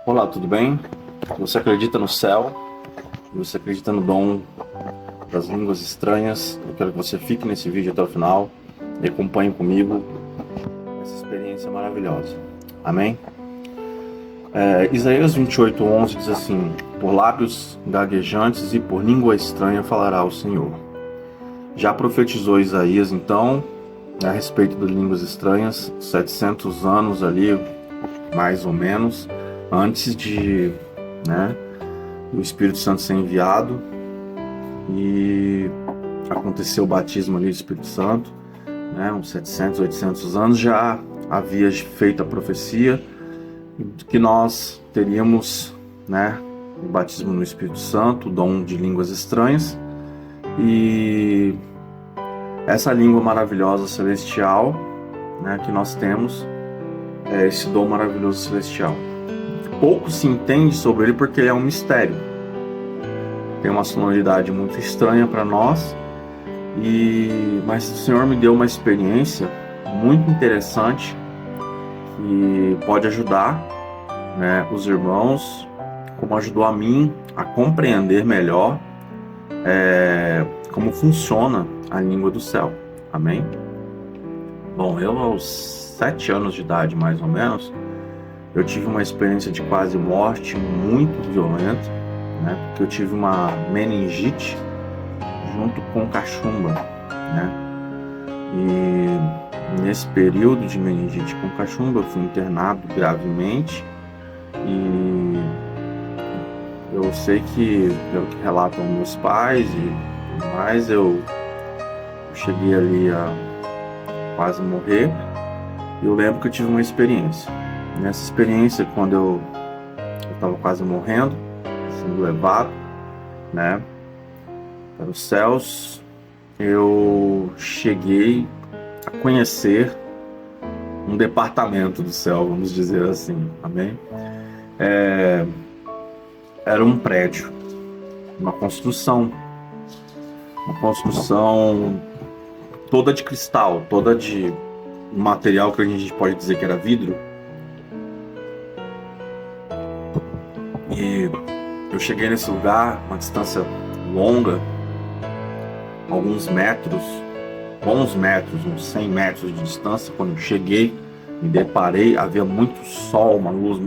Olá, tudo bem? Você acredita no céu? Você acredita no dom das línguas estranhas? Eu quero que você fique nesse vídeo até o final e acompanhe comigo essa experiência maravilhosa. Amém? Isaías 28:11 diz assim: Por lábios gaguejantes e por língua estranha falará o Senhor. Já profetizou Isaías, então, a respeito das línguas estranhas, 700 anos ali, mais ou menos, antes de, o Espírito Santo ser enviado, e aconteceu o batismo ali do Espírito Santo, uns 700, 800 anos, já havia feito a profecia de que nós teríamos, o batismo no Espírito Santo, o dom de línguas estranhas, e essa língua maravilhosa celestial, que nós temos, é esse dom maravilhoso celestial. Pouco se entende sobre ele porque ele é um mistério. Tem uma sonoridade muito estranha para nós, mas o Senhor me deu uma experiência muito interessante que pode ajudar, os irmãos, como ajudou a mim a compreender melhor como funciona a língua do céu. Amém? Bom, eu aos 7 anos de idade, mais ou menos, eu tive uma experiência de quase morte muito violenta, porque eu tive uma meningite junto com cachumba, E nesse período de meningite com cachumba, eu fui internado gravemente, e eu sei que, pelo que relatam meus pais e tudo mais, eu cheguei ali a quase morrer. Eu lembro que eu tive uma experiência. Nessa experiência, quando eu estava quase morrendo, sendo levado, para os céus, eu cheguei a conhecer um departamento do céu, vamos dizer assim, amém? Era um prédio, uma construção toda de cristal, toda de material que a gente pode dizer que era vidro. E eu cheguei nesse lugar, uma distância longa, alguns metros, bons metros, uns 100 metros de distância. Quando eu cheguei, me deparei, havia muito sol, uma luz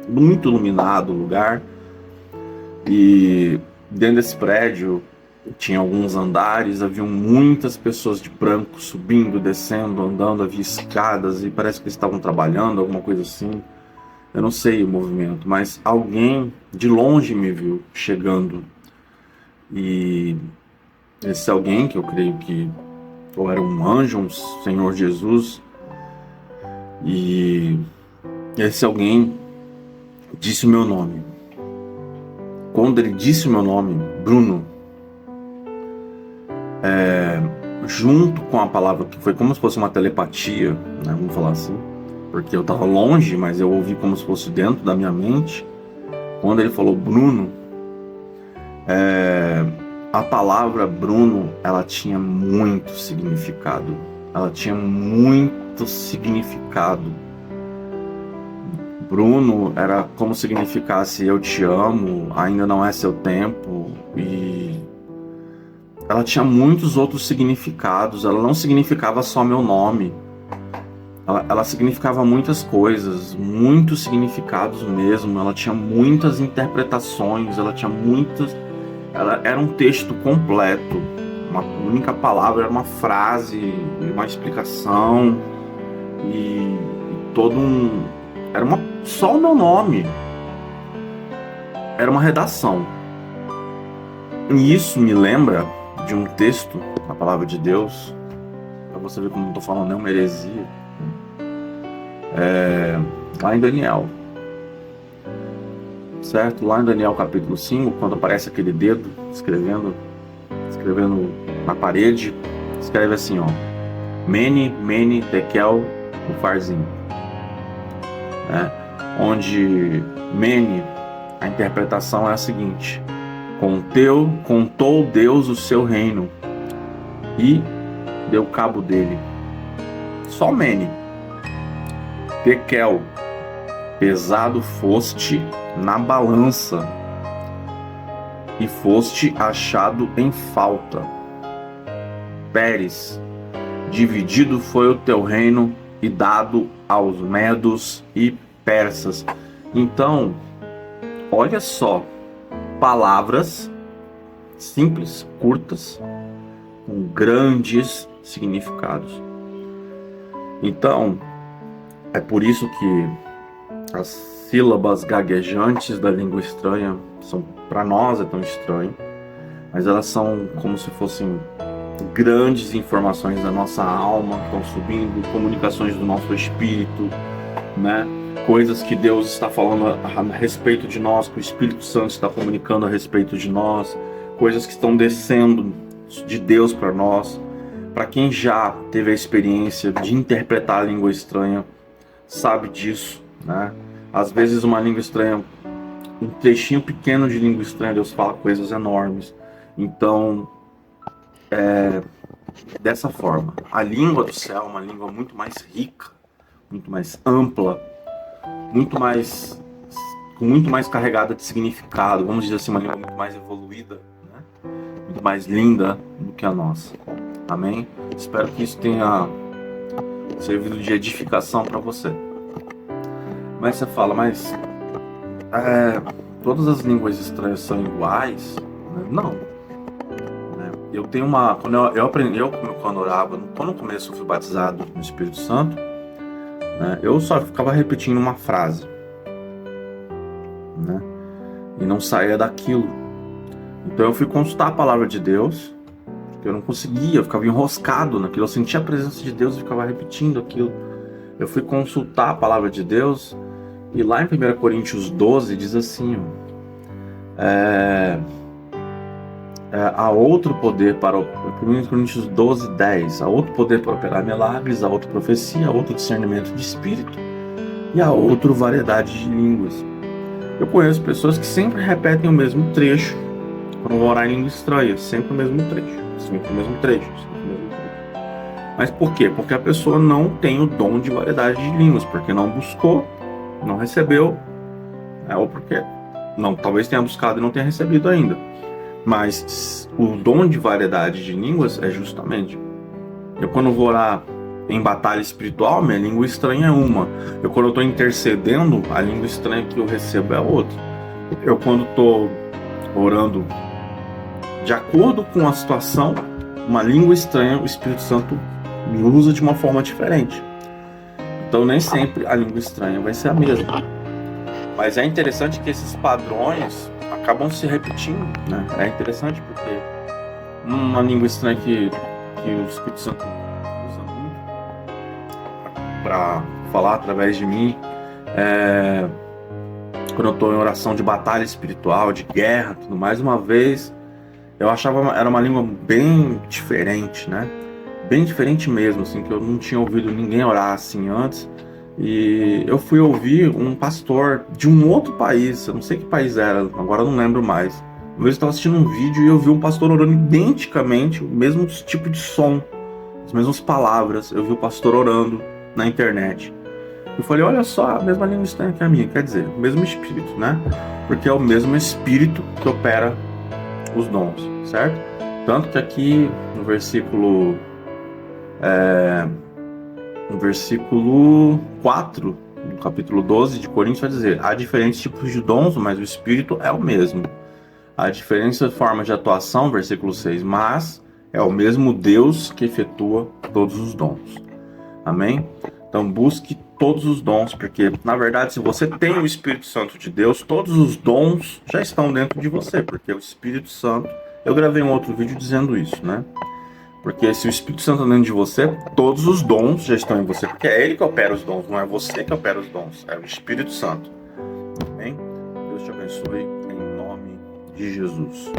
muito iluminado o lugar. E dentro desse prédio tinha alguns andares, havia muitas pessoas de branco subindo, descendo, andando, havia escadas e parece que eles estavam trabalhando, alguma coisa assim. Eu não sei o movimento, mas alguém de longe me viu chegando. E esse alguém, que eu creio que ou era um anjo, um Senhor Jesus, e esse alguém disse o meu nome. Quando ele disse o meu nome, Bruno, junto com a palavra, que foi como se fosse uma telepatia, vamos falar assim, porque eu estava longe, mas eu ouvi como se fosse dentro da minha mente. Quando ele falou Bruno, a palavra Bruno, ela tinha muito significado. Ela tinha muito significado. Bruno era como significasse eu te amo, ainda não é seu tempo. E ela tinha muitos outros significados. Ela não significava só meu nome. Ela significava muitas coisas, muitos significados mesmo. Ela tinha muitas interpretações, ela era um texto completo. Uma única palavra, era uma frase, uma explicação e só o meu nome. Era uma redação. E isso me lembra de um texto, a palavra de Deus, para você ver como não estou falando nenhuma heresia. Lá em Daniel, certo? Lá em Daniel capítulo 5, quando aparece aquele dedo escrevendo na parede, escreve assim, Mene, Mene, Tekel, Ufarzinho, onde Mene, a interpretação é a seguinte: contou Deus o seu reino e deu cabo dele. Só Mene. Tekel, pesado foste na balança e foste achado em falta. Pérez, dividido foi o teu reino e dado aos medos e persas. Então, olha só, palavras simples, curtas, com grandes significados. Então, é por isso que as sílabas gaguejantes da língua estranha são, para nós é tão estranho, mas elas são como se fossem grandes informações da nossa alma, estão subindo, comunicações do nosso espírito, né? Coisas que Deus está falando a respeito de nós, que o Espírito Santo está comunicando a respeito de nós, coisas que estão descendo de Deus para nós. Para quem já teve a experiência de interpretar a língua estranha, sabe disso, né? Às vezes uma língua estranha, um trechinho pequeno de língua estranha, Deus fala coisas enormes. Então, dessa forma, a língua do céu é uma língua muito mais rica, muito mais ampla, com muito mais carregada de significado, vamos dizer assim, uma língua muito mais evoluída, né? Muito mais linda do que a nossa. Amém? Espero que isso tenha servido de edificação para você. Mas você fala, mas todas as línguas estranhas são iguais? Não. Eu tenho uma... Quando eu aprendi, quando orava, quando no começo eu fui batizado no Espírito Santo, né, eu só ficava repetindo uma frase, né, e não saía daquilo. Então eu fui consultar a palavra de Deus, porque eu não conseguia, eu ficava enroscado naquilo, eu sentia a presença de Deus e ficava repetindo aquilo. Eu fui consultar a palavra de Deus, e lá em 1 Coríntios 12 diz assim, há outro poder para 1 Coríntios 12, 10, há outro poder para operar milagres, há outra profecia, há outro discernimento de espírito e há outra variedade de línguas. Eu conheço pessoas que sempre repetem o mesmo trecho quando vão orar em língua estranha, sempre o mesmo trecho, sempre o mesmo trecho. Mas por quê? Porque a pessoa não tem o dom de variedade de línguas, porque não buscou, não recebeu, ou porque talvez tenha buscado e não tenha recebido ainda. Mas o dom de variedade de línguas é justamente, eu quando vou orar em batalha espiritual, minha língua estranha é uma. Eu quando estou intercedendo, a língua estranha que eu recebo é outra. Eu quando estou orando de acordo com a situação, uma língua estranha, o Espírito Santo me usa de uma forma diferente. Então nem sempre a língua estranha vai ser a mesma. Mas é interessante que esses padrões acabam se repetindo, né? É interessante porque uma língua estranha que o Espírito Santo usa muito para falar através de mim, quando eu estou em oração de batalha espiritual, de guerra, tudo mais, uma vez eu achava era uma língua bem diferente, né? Bem diferente mesmo, assim, que eu não tinha ouvido ninguém orar assim antes. E eu fui ouvir um pastor de um outro país, eu não sei que país era, agora eu não lembro mais. Uma vez eu estava assistindo um vídeo e eu vi um pastor orando identicamente, o mesmo tipo de som, as mesmas palavras. Eu vi o pastor orando na internet. Eu falei, olha só, a mesma língua estranha que a minha, quer dizer, o mesmo espírito, né? Porque é o mesmo espírito que opera os dons, certo? Tanto que aqui no versículo 4 do capítulo 12 de Coríntios vai dizer, há diferentes tipos de dons, mas o Espírito é o mesmo. Há diferentes formas de atuação, versículo 6, mas é o mesmo Deus que efetua todos os dons. Amém? Então busque todos os dons, porque na verdade se você tem o Espírito Santo de Deus, todos os dons já estão dentro de você, porque o Espírito Santo, eu gravei um outro vídeo dizendo isso, né? Porque se o Espírito Santo está dentro de você, todos os dons já estão em você. Porque é Ele que opera os dons, não é você que opera os dons. É o Espírito Santo. Amém? Deus te abençoe em nome de Jesus.